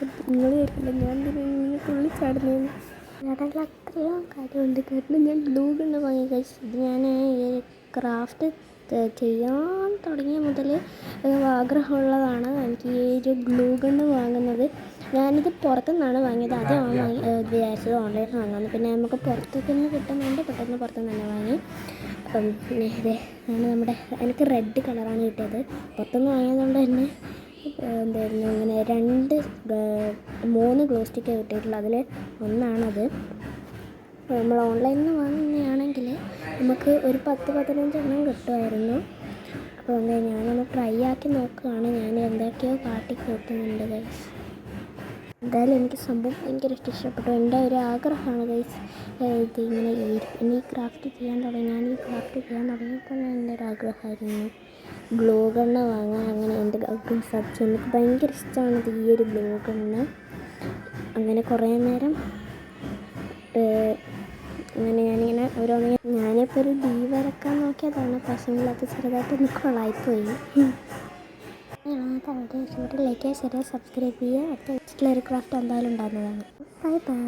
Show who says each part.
Speaker 1: അപ്പം നിങ്ങൾ കേൾക്കില്ല ഞാൻ ഇങ്ങനെ തുള്ളിച്ചാടുന്നതെന്ന്. ചേട്ടനിൽ അത്രയും കാര്യമുണ്ട്. കാരണം ഞാൻ ഗ്ലൂ ഗണ്ണ് വാങ്ങി കഴിച്ചത് ഞാൻ ക്രാഫ്റ്റ് ചെയ്യാൻ തുടങ്ങിയ മുതൽ ആഗ്രഹമുള്ളതാണ് എനിക്ക് ഈ ഒരു ഗ്ലൂ ഗണ്ണ് വാങ്ങുന്നത്. ഞാനിത് പുറത്തുനിന്നാണ് വാങ്ങിയത്. ആദ്യം വിചാരിച്ചത് ഓൺലൈനിൽ വാങ്ങാമെന്ന്. പിന്നെ നമുക്ക് പുറത്തേക്ക് നിന്ന് കിട്ടുന്നുണ്ട്, പെട്ടെന്ന് പുറത്തുനിന്ന് തന്നെ വാങ്ങി. പിന്നെ ഇതേ ആണ് നമ്മുടെ, എനിക്ക് റെഡ് കളറാണ് കിട്ടിയത്. പുറത്തുനിന്ന് വാങ്ങിയതുകൊണ്ട് തന്നെ എന്തായിരുന്നു ഇങ്ങനെ 3 ഗ്ലൂ സ്റ്റിക്ക് കിട്ടിയിട്ടുള്ളൂ. അതിൽ ഒന്നാണത്. നമ്മൾ ഓൺലൈനിൽ നിന്ന് വാങ്ങുന്നതാണെങ്കിൽ നമുക്ക് ഒരു 10-15 എണ്ണം കിട്ടുമായിരുന്നു. അപ്പോൾ എന്താ ഞാനൊന്ന് ട്രൈ ആക്കി നോക്കുകയാണ്. ഞാൻ എന്തൊക്കെയോ കാട്ടി കൂട്ടുന്നുണ്ട് ഗൈസ്. എന്തായാലും എനിക്ക് സംഭവം ഭയങ്കര ഇഷ്ടപ്പെട്ടു. എൻ്റെ ഒരു ആഗ്രഹമാണ് ഗൈസ് ഇത് ഇങ്ങനെ ഈ ക്രാഫ്റ്റ് ചെയ്യാൻ തുടങ്ങി. ഞാൻ ഈ ക്രാഫ്റ്റ് ചെയ്യാൻ തുടങ്ങിയപ്പോൾ എൻ്റെ ഒരു ആഗ്രഹമായിരുന്നു ഗ്ലൂ ഗണ്ണ് വാങ്ങാൻ. അങ്ങനെ എൻ്റെ സബ്ജക്റ്റ് എനിക്ക് ഭയങ്കര ഇഷ്ടമാണിത്, ഈ ഒരു ഗ്ലൂ ഗണ്ണ്. അങ്ങനെ കുറേ നേരം അങ്ങനെ ഞാനിങ്ങനെ ഞാനിപ്പോൾ ഒരു ബി വരക്കാൻ നോക്കിയതാണ്. പക്ഷേ അത് ചെറുതായിട്ടൊന്ന് കൊളായിപ്പോയി. ലൈക്ക് ചെയ്യുക, ഷെയർ ചെയ്യുക, സബ്സ്ക്രൈബ് ചെയ്യുക. അടുത്ത ക്രാഫ്റ്റ് എന്തായാലും ഉണ്ടാകുന്നതാണ്. Bye bye.